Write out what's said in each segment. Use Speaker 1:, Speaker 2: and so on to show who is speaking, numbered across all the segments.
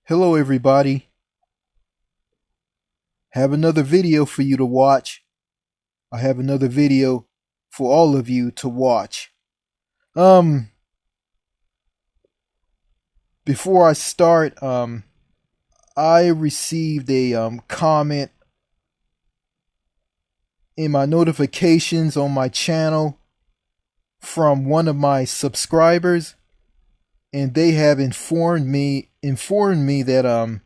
Speaker 1: Hello everybody. Have another video for you to watch. I have another video for all of you to watch. Um Before I start, I received a comment in my notifications on my channel from one of my subscribers, and they have informed me that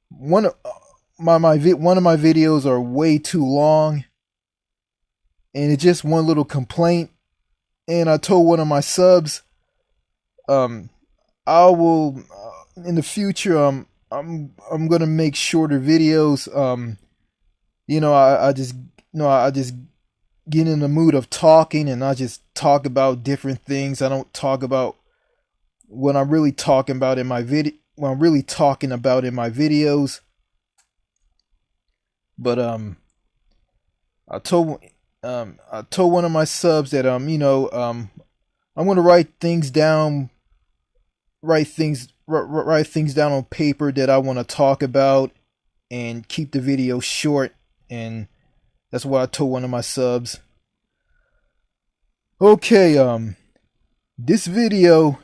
Speaker 1: one of one of my videos are way too long, and it's just one little complaint. And I told one of my subs, um I will in the future, I'm gonna make shorter videos. I just get in the mood of talking, and I just talk about different things. I don't talk about what I'm really talking about in my video what I'm really talking about in my videos. But I told I told one of my subs that I'm gonna write things down on paper that I want to talk about, and keep the video short. And that's what I told one of my subs. Okay, this video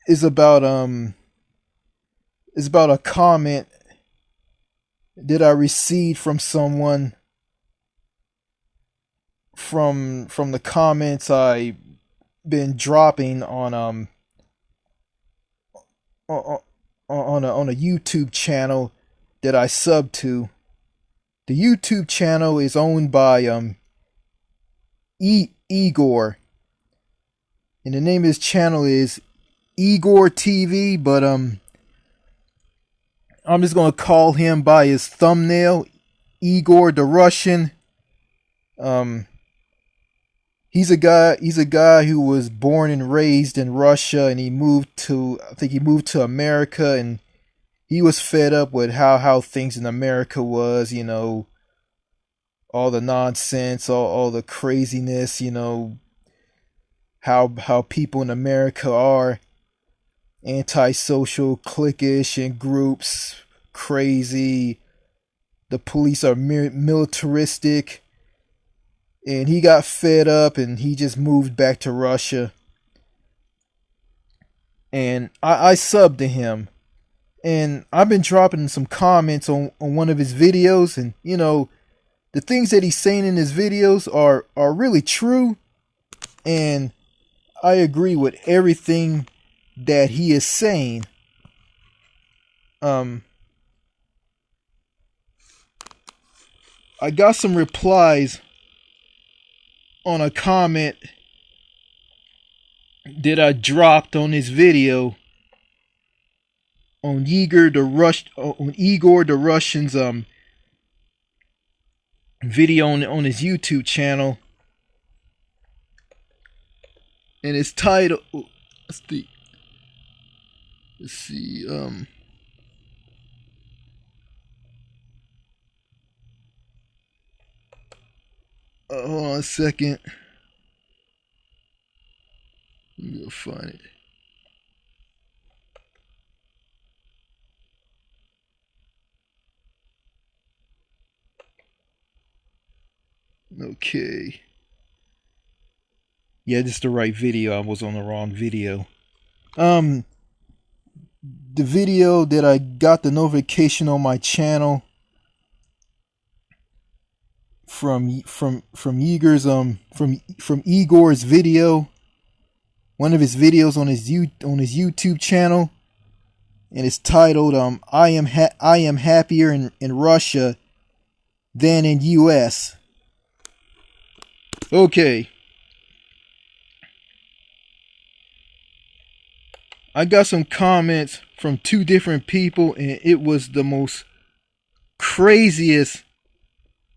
Speaker 1: is about a comment that I received from someone from the comments I been dropping on a YouTube channel that I sub to. The YouTube channel is owned by Igor, and the name of his channel is Igor TV. But I'm just gonna call him by his thumbnail, Igor the Russian. Um, he's a guy who was born and raised in Russia, and I think he moved to America, and he was fed up with how things in America was, all the nonsense, all the craziness, how people in America are antisocial, cliquish, in groups, crazy. The police are militaristic, and he got fed up, and he just moved back to Russia. And I subbed to him, and I've been dropping some comments on one of his videos, and the things that he's saying in his videos are really true, and I agree with everything that he is saying. I got some replies on a comment that I dropped on his video on Igor the Russian's video on his YouTube channel, and it's titled. Let's see. Hold on a second. Let me go find it. Okay. Yeah, this is the right video. I was on the wrong video. The video that I got the notification on my channel from Igor's Igor's video, one of his videos on his YouTube channel, and it's titled I am happier in Russia than in US. Okay. I got some comments from two different people, and it was the most craziest,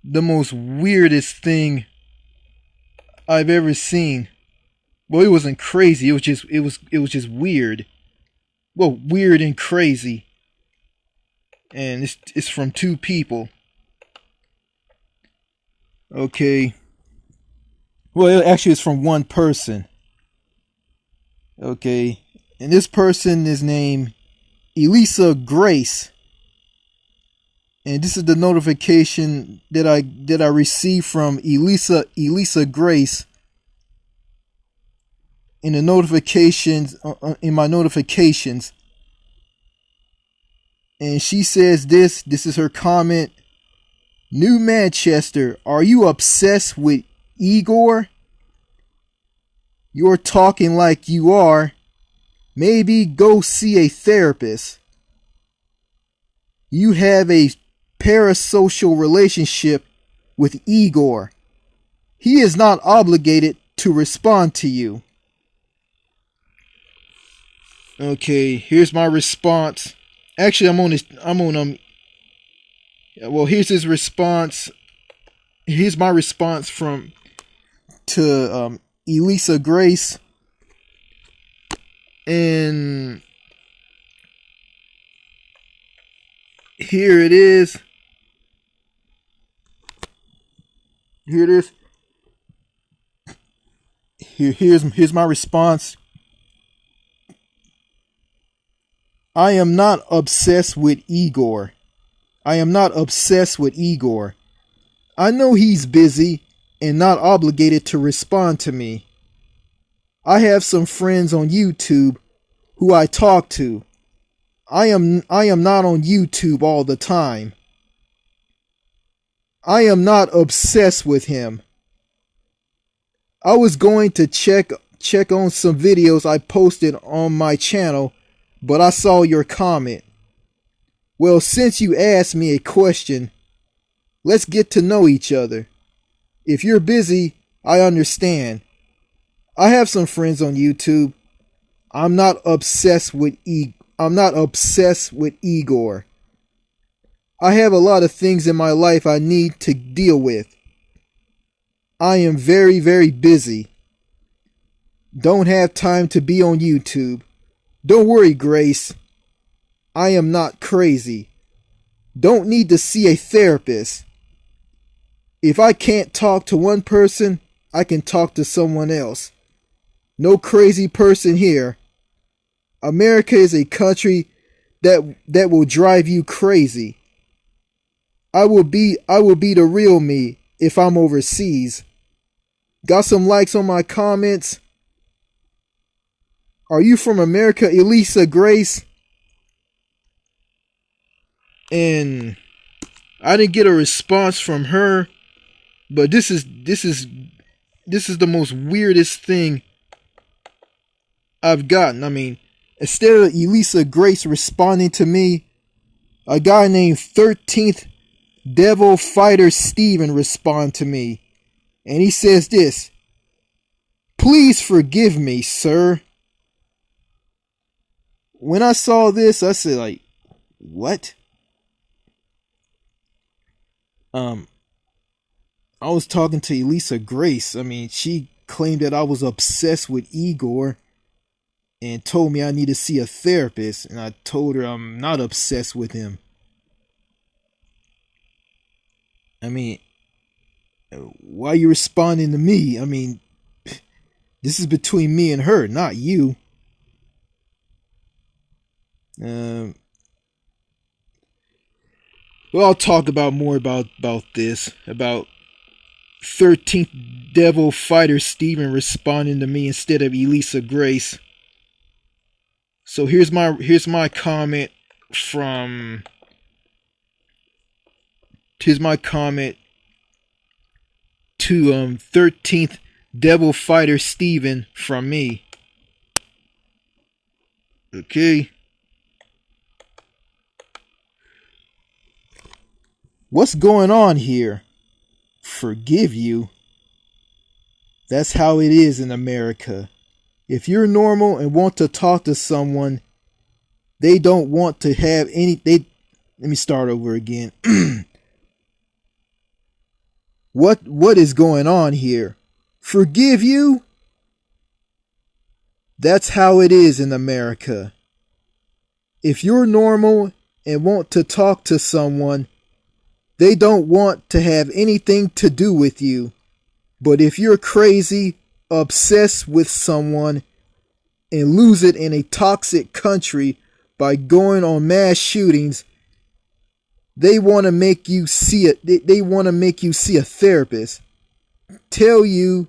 Speaker 1: the most weirdest thing I've ever seen. Well, it wasn't crazy. It was just weird. Well, weird and crazy. And it's from two people. Okay. Well, actually, it's from one person. Okay. And this person is named Elisa Grace. And this is the notification that I received from Elisa Grace in the notifications in my notifications. And she says this is her comment. New Manchester, are you obsessed with Igor? You're talking like you are. Maybe go see a therapist. You have a parasocial relationship with Igor. He is not obligated to respond to you. Okay, here's my response. Actually, here's his response. Here's my response to Elisa Grace. And here it is. Here it is. Here's my response. I am not obsessed with Igor. I am not obsessed with Igor. I know he's busy and not obligated to respond to me. I have some friends on YouTube who I talk to. I am not on YouTube all the time. I am not obsessed with him. I was going to check on some videos I posted on my channel, but I saw your comment. Well, since you asked me a question, let's get to know each other. If you're busy, I understand. I have some friends on YouTube. I'm not obsessed with Igor. I have a lot of things in my life I need to deal with. I am very, very busy. Don't have time to be on YouTube. Don't worry, Grace. I am not crazy. Don't need to see a therapist. If I can't talk to one person, I can talk to someone else. No crazy person here. America is a country that will drive you crazy. I will be the real me if I'm overseas. Got some likes on my comments? Are you from America, Elisa Grace? And I didn't get a response from her, but this is the most weirdest thing I've gotten. I mean, instead of Elisa Grace responding to me, a guy named 13th Devil Fighter Steven respond to me. And he says this: please forgive me, sir. When I saw this, I said, like, what? I was talking to Elisa Grace. I mean, she claimed that I was obsessed with Igor and told me I need to see a therapist. And I told her I'm not obsessed with him. I mean, why are you responding to me? I mean, this is between me and her, not you. Well, I'll talk about more about this, about 13th Devil Fighter Steven responding to me instead of Elisa Grace. So here's my comment from to 13th Devil Fighter Steven from me. Okay. What's going on here? Forgive you? That's how it is in America. If you're normal and want to talk to someone, they don't want to have any... Let me start over again. What is going on here? Forgive you? That's how it is in America. If you're normal and want to talk to someone, they don't want to have anything to do with you. But if you're crazy, obsessed with someone, and lose it in a toxic country by going on mass shootings, they want to make you see it. They want to make you see a therapist. Tell you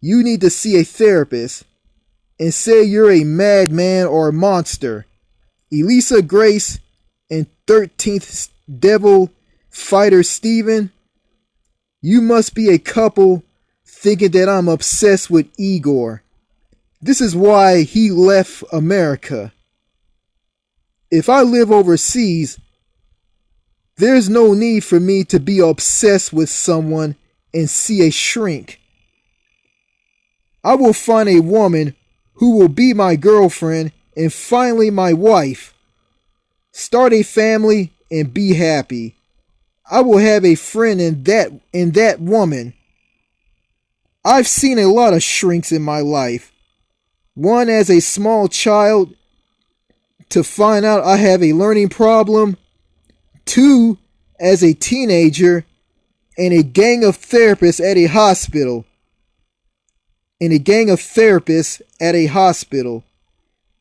Speaker 1: need to see a therapist and say you're a madman or a monster. Elisa Grace and 13th Devil Fighter Steven, you must be a couple thinking that I'm obsessed with Igor. This is why he left America. If I live overseas, there's no need for me to be obsessed with someone and see a shrink. I will find a woman who will be my girlfriend and finally my wife. Start a family and be happy. I will have a friend in that woman. I've seen a lot of shrinks in my life. One as a small child to find out I have a learning problem. Two as a teenager and a gang of therapists at a hospital.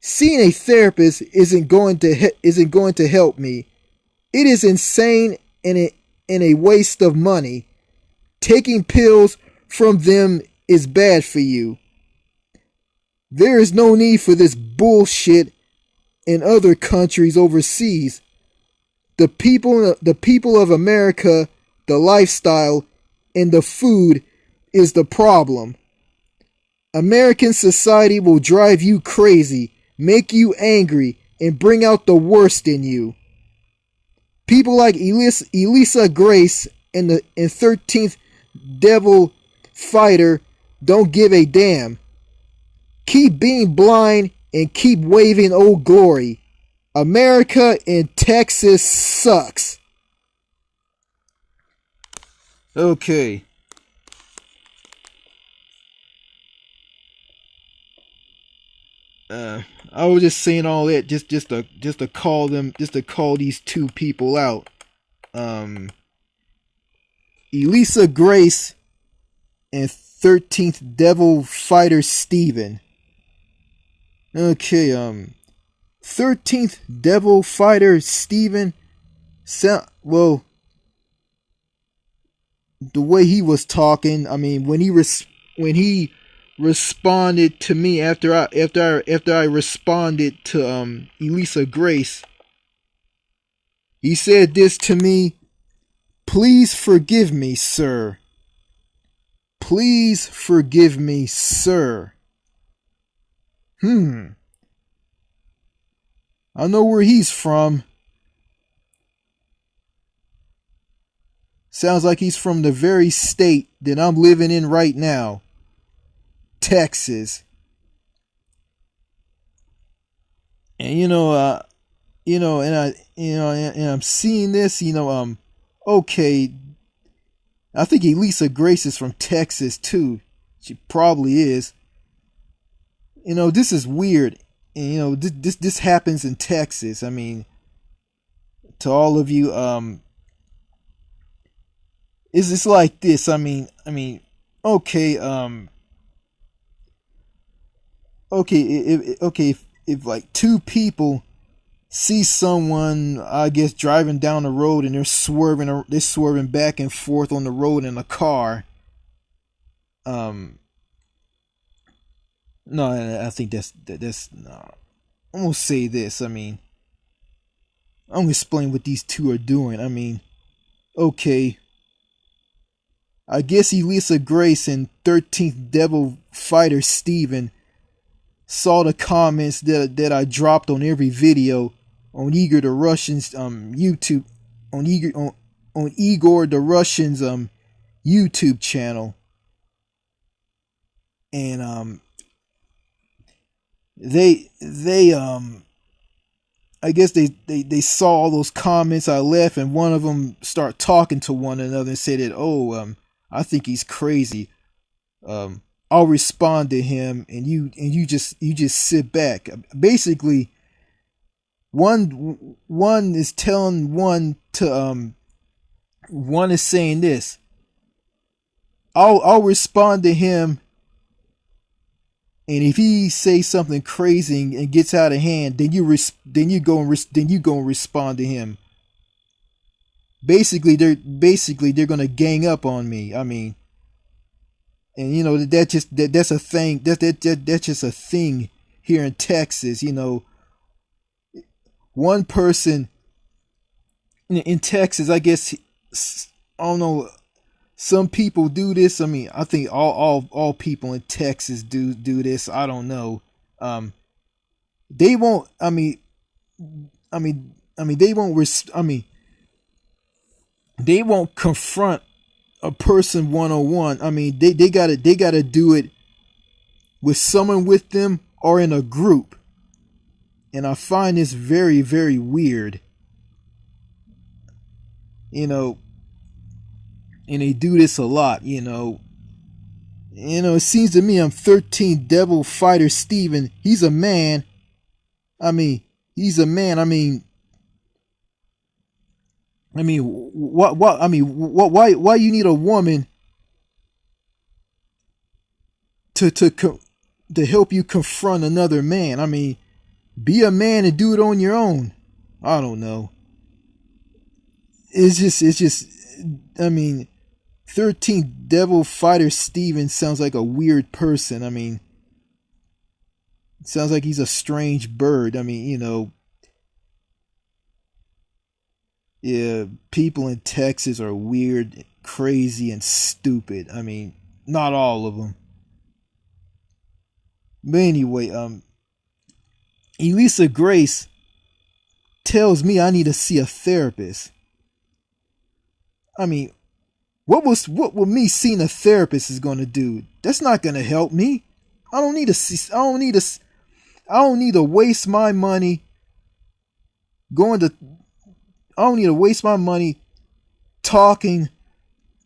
Speaker 1: Seeing a therapist isn't going to help me. It is insane and a waste of money. Taking pills from them is bad for you. There is no need for this bullshit in other countries overseas. The people of America, the lifestyle, and the food is the problem. American society will drive you crazy, make you angry, and bring out the worst in you. People like Elisa Grace and 13th Devil Fighter don't give a damn. Keep being blind and keep waving Old Glory. America and Texas sucks. Okay. I was just saying all that just to call these two people out. Elisa Grace and 13th Devil Fighter Steven. Okay, 13th Devil Fighter Steven, well, the way he was talking, I mean, when he responded to me after I responded to Elisa Grace, he said this to me: "Please forgive me, sir. Please forgive me, sir." I know where he's from. Sounds like he's from the very state that I'm living in right now. Texas. And I'm seeing this, okay, I think Elisa Grace is from Texas too. She probably is. This is weird. And, this happens in Texas. I mean, to all of you, it's like this. I mean, okay, if like two people see someone, I guess, driving down the road and they're swerving back and forth on the road in a car. No, I think that's no. I'm gonna say this. I mean, I'm gonna explain what these two are doing. I mean, okay, I guess Elisa Grace and 13th Devil Fighter Steven saw the comments that I dropped on every video on Igor the Russian's YouTube, on Igor the Russian's YouTube channel, and they I guess they saw all those comments I left, and one of them start talking to one another and said that, I think he's crazy. I'll respond to him, and you just sit back. Basically, one is telling one to one is saying this: I'll respond to him, And if he says something crazy and gets out of hand, then you go and respond to him. Basically they're gonna gang up on me. I mean, and you know that's a thing. That's just a thing here in Texas. You know, one person in Texas, I guess, I don't know. Some people do this. I mean, I think all people in Texas do this. I don't know. They won't. They won't. They won't confront a person one on one. I mean, they gotta do it with someone with them or in a group. And I find this very, very weird. You know, and they do this a lot, you know. It seems to me I'm 13 Devil Fighter Steven. He's a man. He's a man. Why you need a woman to help you confront another man? I mean, be a man and do it on your own. I don't know. It's just, 13 Devil Fighter Steven sounds like a weird person. I mean, it sounds like he's a strange bird. I mean, yeah, people in Texas are weird, crazy, and stupid. I mean, not all of them. But anyway, Elisa Grace tells me I need to see a therapist. I mean, what will me seeing a therapist is going to do? That's not going to help me. I don't need to waste my money I don't need to waste my money talking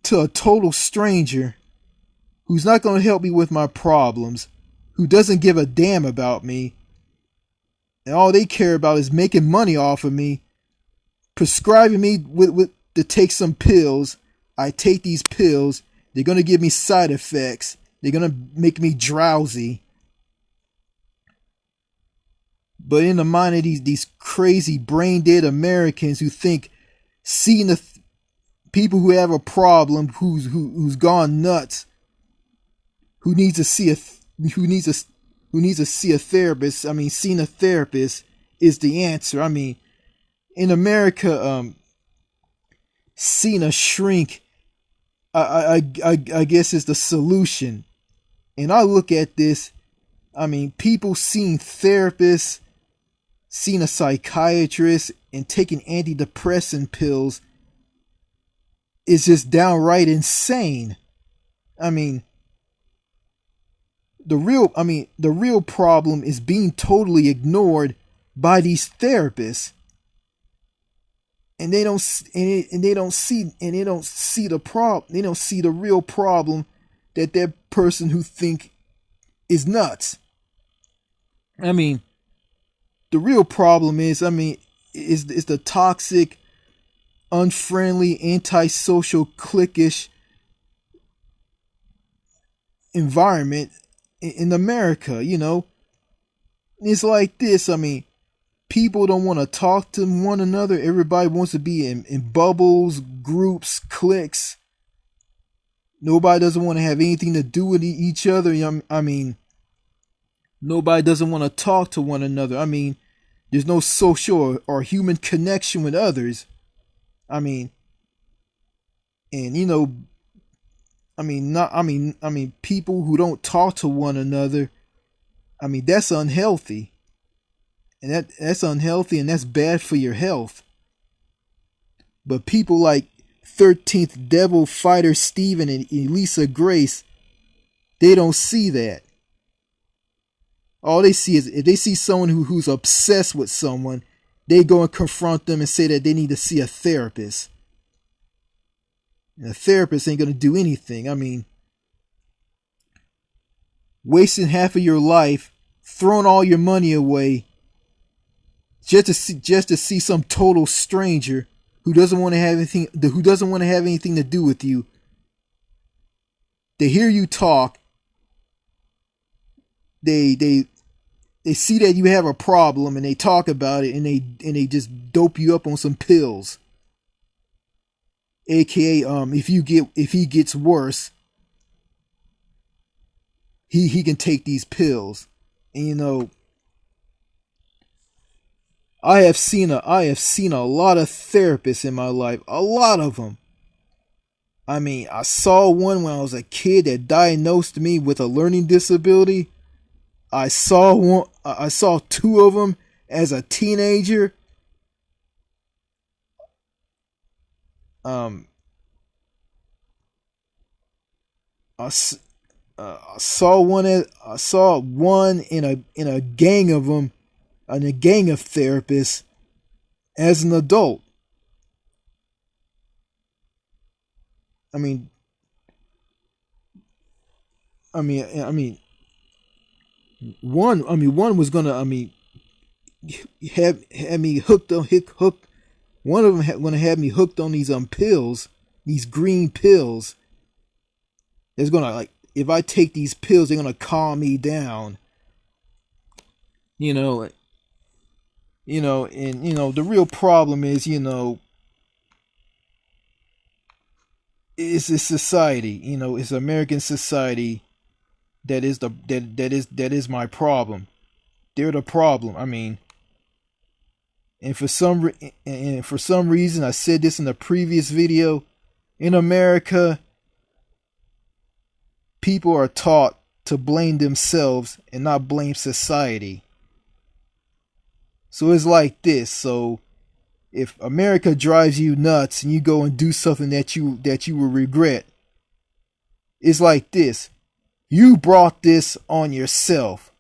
Speaker 1: to a total stranger who's not going to help me with my problems, who doesn't give a damn about me, and all they care about is making money off of me, prescribing me to take some pills. I take these pills. They're going to give me side effects. They're going to make me drowsy. But in the mind of these crazy brain dead Americans who think seeing the people who have a problem, who's gone nuts, who needs to see a therapist. I mean, seeing a therapist is the answer. I mean, in America, seeing a shrink, I guess, is the solution. And I look at this. I mean, people seeing therapists, seeing a psychiatrist, and taking antidepressant pills is just downright insane. I mean, the real problem is being totally ignored by these therapists, and they don't see the problem. They don't see the real problem that person who think is nuts. I mean, the real problem is the toxic, unfriendly, antisocial, cliquish environment in America. It's like this. I mean, people don't want to talk to one another. Everybody wants to be in bubbles, groups, cliques. Nobody doesn't want to have anything to do with each other. I mean, nobody doesn't want to talk to one another. I mean, there's no social or human connection with others. I mean, and people who don't talk to one another, I mean, that's unhealthy. And that's unhealthy, and that's bad for your health. But people like 13th Devil Fighter Steven and Elisa Grace, they don't see that. All they see is, if they see someone who's obsessed with someone, they go and confront them and say that they need to see a therapist. And a therapist ain't going to do anything. I mean, wasting half of your life, throwing all your money away, just to see some total stranger who doesn't want to have anything to do with you. They hear you talk. they see that you have a problem and they talk about it, and they just dope you up on some pills. AKA, if he gets worse, he can take these pills. And I have seen a lot of therapists in my life, a lot of them. I mean, I saw one when I was a kid that diagnosed me with a learning disability. I saw two of them as a teenager. I saw one in a gang of them, in a gang of therapists, as an adult. I mean, one was gonna, have me hooked on hooked. One of them gonna have me hooked on these pills, these green pills. It's gonna, like, if I take these pills, they're gonna calm me down. And the real problem is, it's a society, it's American society that is my problem. They're the problem. I mean, and for some reason, I said this in the previous video, in America, people are taught to blame themselves and not blame society. So it's like this. So if America drives you nuts and you go and do something that you will regret, it's like this. You brought this on yourself.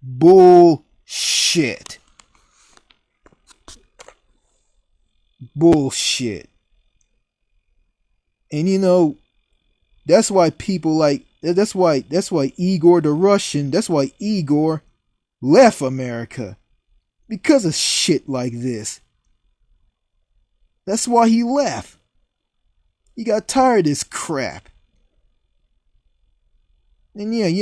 Speaker 1: Bullshit. Bullshit. And that's why people that's why Igor the Russian, that's why Igor left America. Because of shit like this. That's why he left. He got tired of this crap. And yeah, it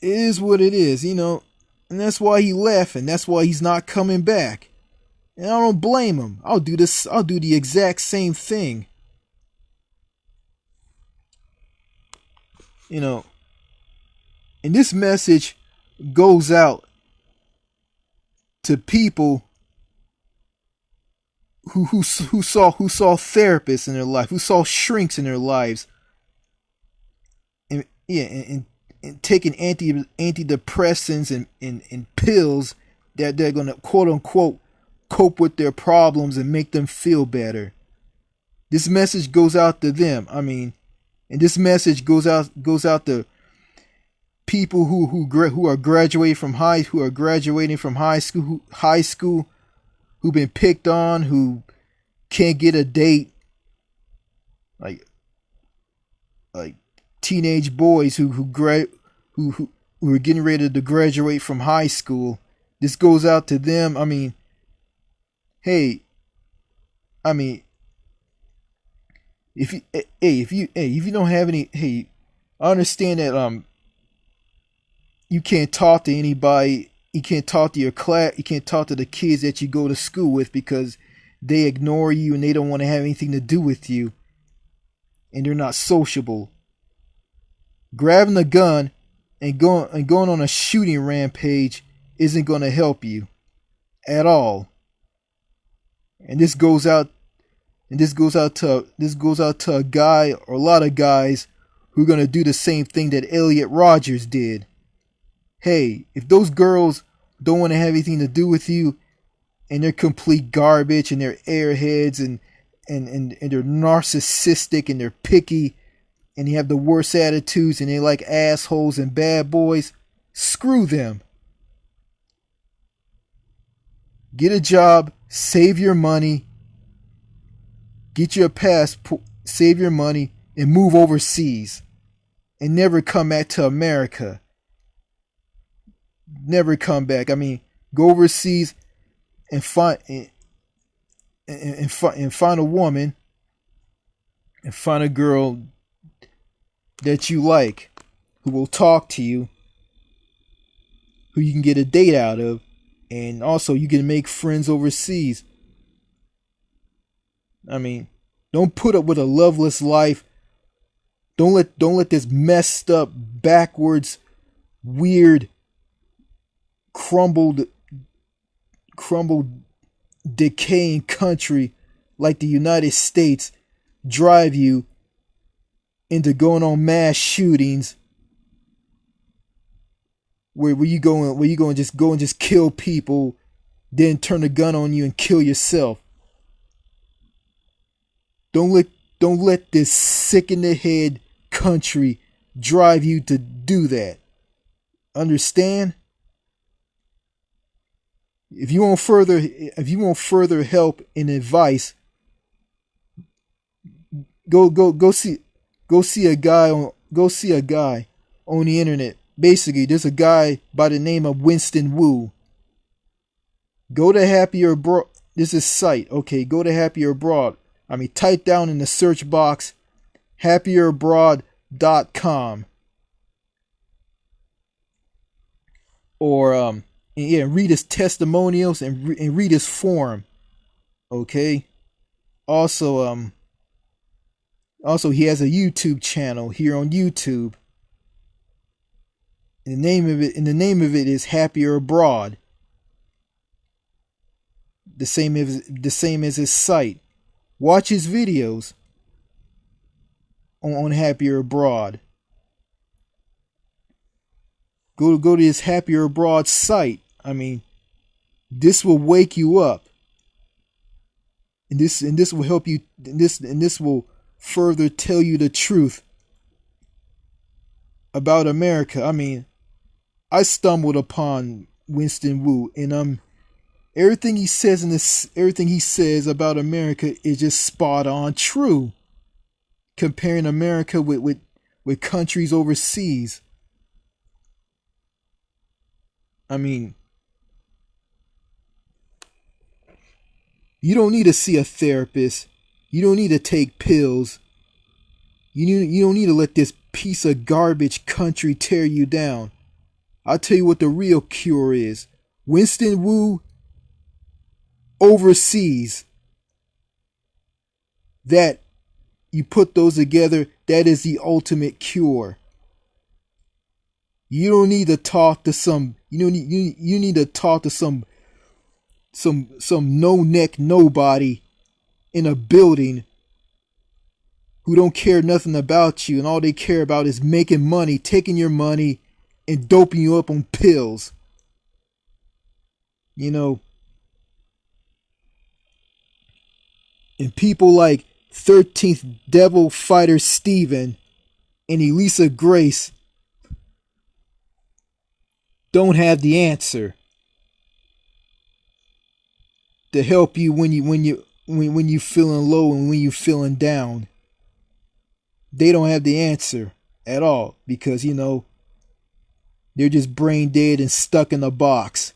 Speaker 1: is what it is, and that's why he left, and that's why he's not coming back. And I don't blame him. I'll do the exact same thing. And this message goes out to people who saw therapists in their life, who saw shrinks in their lives, and taking antidepressants and pills that they're gonna, quote unquote, cope with their problems and make them feel better. This message goes out to them. And this message goes out to people who are graduating from high school, who've been picked on, who can't get a date, like teenage boys who are getting ready to graduate from high school. This goes out to them. If you don't have any, I understand that you can't talk to anybody. You can't talk to your class. You can't talk to the kids that you go to school with because they ignore you and they don't want to have anything to do with you, and they're not sociable. Grabbing a gun and going on a shooting rampage isn't going to help you at all. And this goes out to a guy, or a lot of guys, who are going to do the same thing that Elliot Rodgers did. Hey, if those girls don't want to have anything to do with you, and they're complete garbage, and they're airheads, and they're narcissistic, and they're picky, and they have the worst attitudes, and they like assholes and bad boys, screw them. Get a job, save your money, get you a passport, save your money, and move overseas, and never come back to America. Never come back. Go overseas and find a woman and find a girl that you like, who will talk to you, who you can get a date out of, and also you can make friends overseas. I mean, don't put up with a loveless life. Don't let this messed up, backwards, weird, crumbled, decaying country like the United States drive you into going on mass shootings where you go and just kill people, then turn a gun on you and kill yourself. Don't let this sick in the head country drive you to do that. Understand? If you want further help and advice, go see a guy on the internet. Basically, there's a guy by the name of Winston Wu. Go to Happier Abroad. This is site. Okay, go to Happier Abroad. I mean, type down in the search box happierabroad.com. Or read his testimonials and read his forum. Okay. Also he has a YouTube channel here on YouTube. And the name of it is Happier Abroad. The same as his site. Watch his videos on Happier Abroad. Go to his Happier Abroad site. I mean, this will wake you up. And this will help you, and this will further tell you the truth about America. I mean, I stumbled upon Winston Wu, and everything he says about America is just spot on true. Comparing America with countries overseas. I mean, you don't need to see a therapist. You don't need to take pills. You don't need to let this piece of garbage country tear you down. I'll tell you what the real cure is. Winston Wu overseas. That, you put those together, that is the ultimate cure. You don't need to talk to some, you need to talk to some no-neck nobody in a building who don't care nothing about you, and all they care about is making money, taking your money, and doping you up on pills. You know, and people like 13th Devil Fighter Steven and Elisa Grace don't have the answer to help you when you feeling low and when you feeling down. They don't have the answer at all, because they're just brain dead and stuck in a box.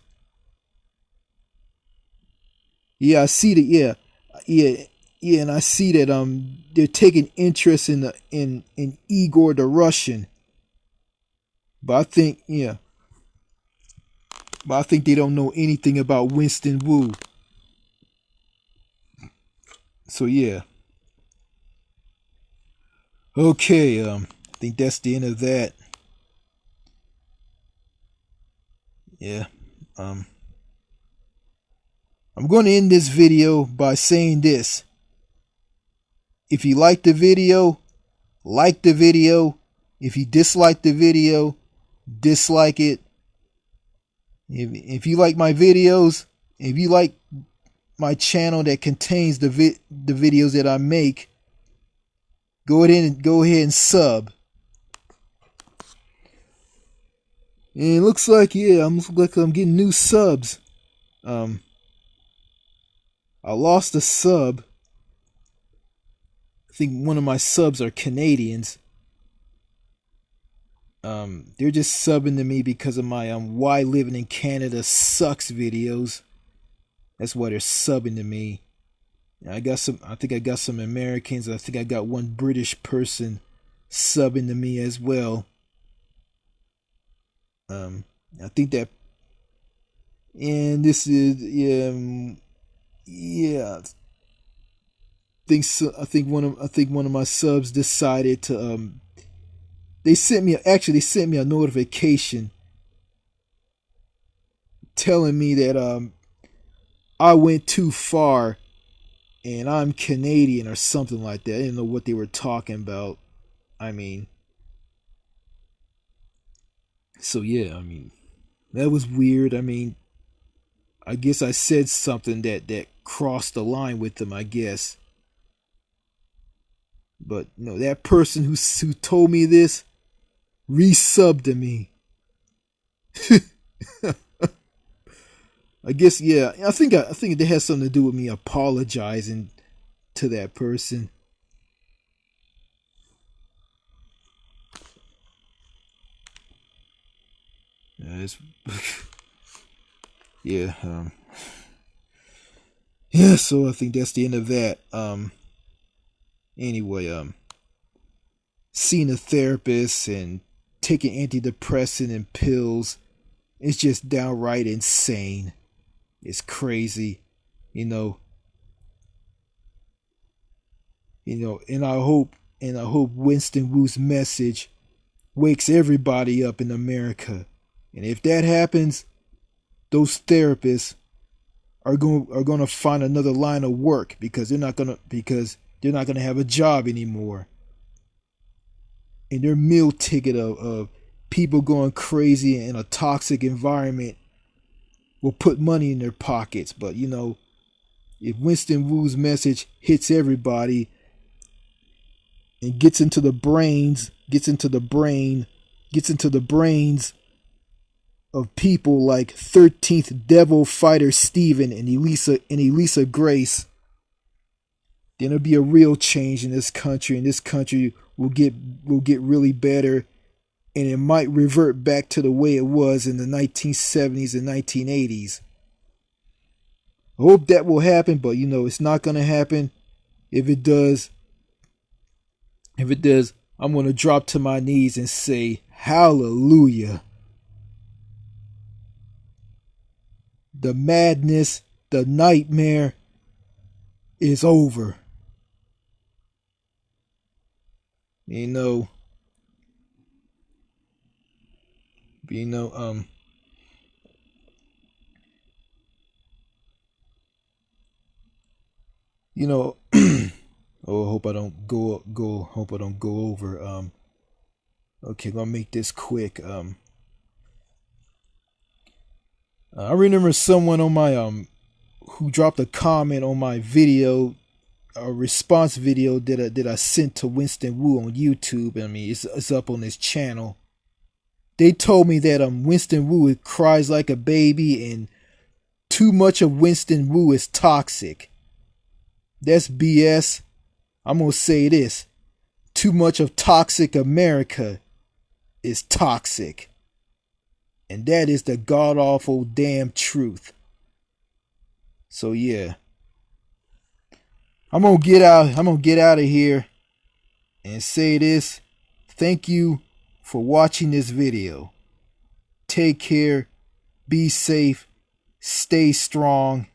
Speaker 1: Yeah, I see that. Yeah, and I see that they're taking interest in Igor the Russian. But I think they don't know anything about Winston Wu. So yeah. Okay, I think that's the end of that. Yeah. I'm going to end this video by saying this. If you like the video, like the video. If you dislike the video, dislike it. If you like my videos, if you like my channel that contains the videos that I make, go ahead and sub. And it looks like I'm getting new subs. I lost a sub. I think one of my subs are Canadians. They're just subbing to me because of my Why Living in Canada Sucks videos. That's why they're subbing to me. I got some. I think I got some Americans. I think I got one British person subbing to me as well. Um, I think that, and this is yeah. I think one of my subs decided to they sent me a notification telling me that I went too far and I'm Canadian or something like that. I didn't know what they were talking about. I mean, so yeah, I mean, that was weird. I mean, I guess I said something that crossed the line with them, I guess. But that person who told me this resubbed to me. I guess yeah. I think it has something to do with me apologizing to that person. It's, yeah. Yeah. So I think that's the end of that. Anyway. Seeing a therapist and taking antidepressant and pills, it's just downright insane. It's crazy, you know. And I hope Winston Wu's message wakes everybody up in America. And if that happens, those therapists are going to find another line of work because they're not going to have a job anymore. And their meal ticket of people going crazy in a toxic environment will put money in their pockets. But if Winston Wu's message hits everybody and gets into the brains of people like 13th Devil Fighter Steven and Elisa Grace, then there'll be a real change in this country, and this country will get really better, and it might revert back to the way it was in the 1970s and 1980s. I hope that will happen, but it's not going to happen. If it does, I'm going to drop to my knees and say, hallelujah. The madness, the nightmare is over. You know, oh, hope I don't hope I don't go over. Okay, gonna make this quick. I remember someone on my who dropped a comment on my video, a response video that I sent to Winston Wu on YouTube. I mean, it's up on his channel. They told me that Winston Wu cries like a baby and too much of Winston Wu is toxic. That's BS. I'm gonna say this: too much of toxic America is toxic, and that is the god awful damn truth. So yeah, I'm gonna get out of here and say this. Thank you for watching this video. Take care, be safe, stay strong,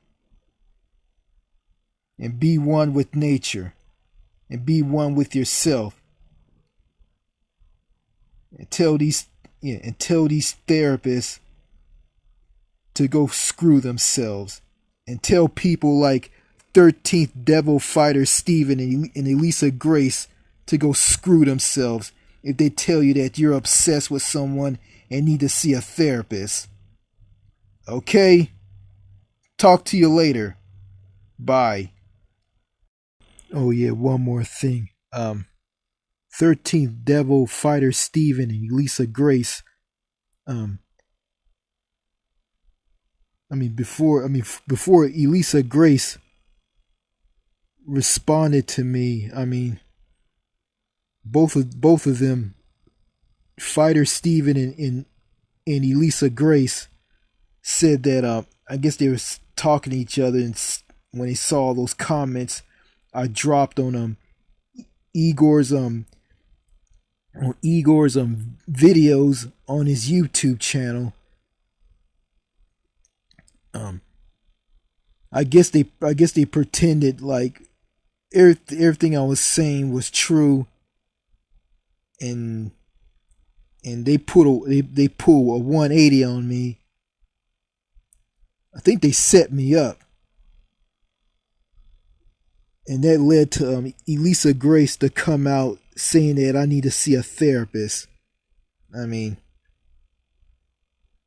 Speaker 1: and be one with nature, and be one with yourself. And tell these therapists to go screw themselves. And tell people like 13th Devil Fighter Steven and Elisa Grace to go screw themselves if they tell you that you're obsessed with someone and need to see a therapist. Okay? Talk to you later. Bye. Oh yeah, one more thing. 13th Devil Fighter Steven and Elisa Grace. Before Elisa Grace responded to me, both of them, Fighter Steven and Elisa Grace, said that I guess they were talking to each other, and when he saw those comments I dropped on Igor's videos on his YouTube channel. I guess they pretended like everything I was saying was true, and they pull a 180 on me. I think they set me up, and that led to Elisa Grace to come out saying that I need to see a therapist. I mean,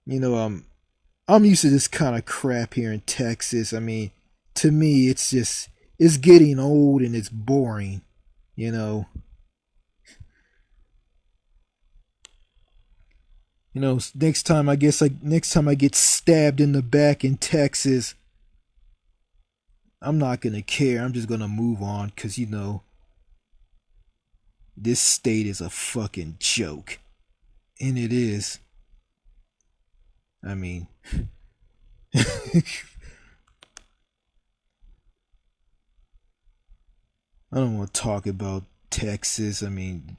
Speaker 1: I'm used to this kind of crap here in Texas. I mean, to me, it's getting old and it's boring, you know. Next time I get stabbed in the back in Texas, I'm not gonna care. I'm just gonna move on, cause this state is a fucking joke, and it is. I mean, I don't want to talk about Texas. I mean,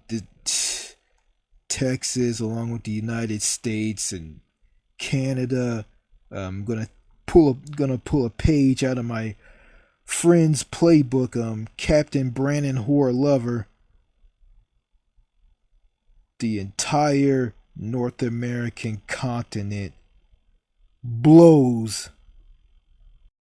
Speaker 1: Texas, along with the United States and Canada. I'm gonna pull a page out of my friend's playbook. Captain Brandon Hoare Lover. The entire North American continent blows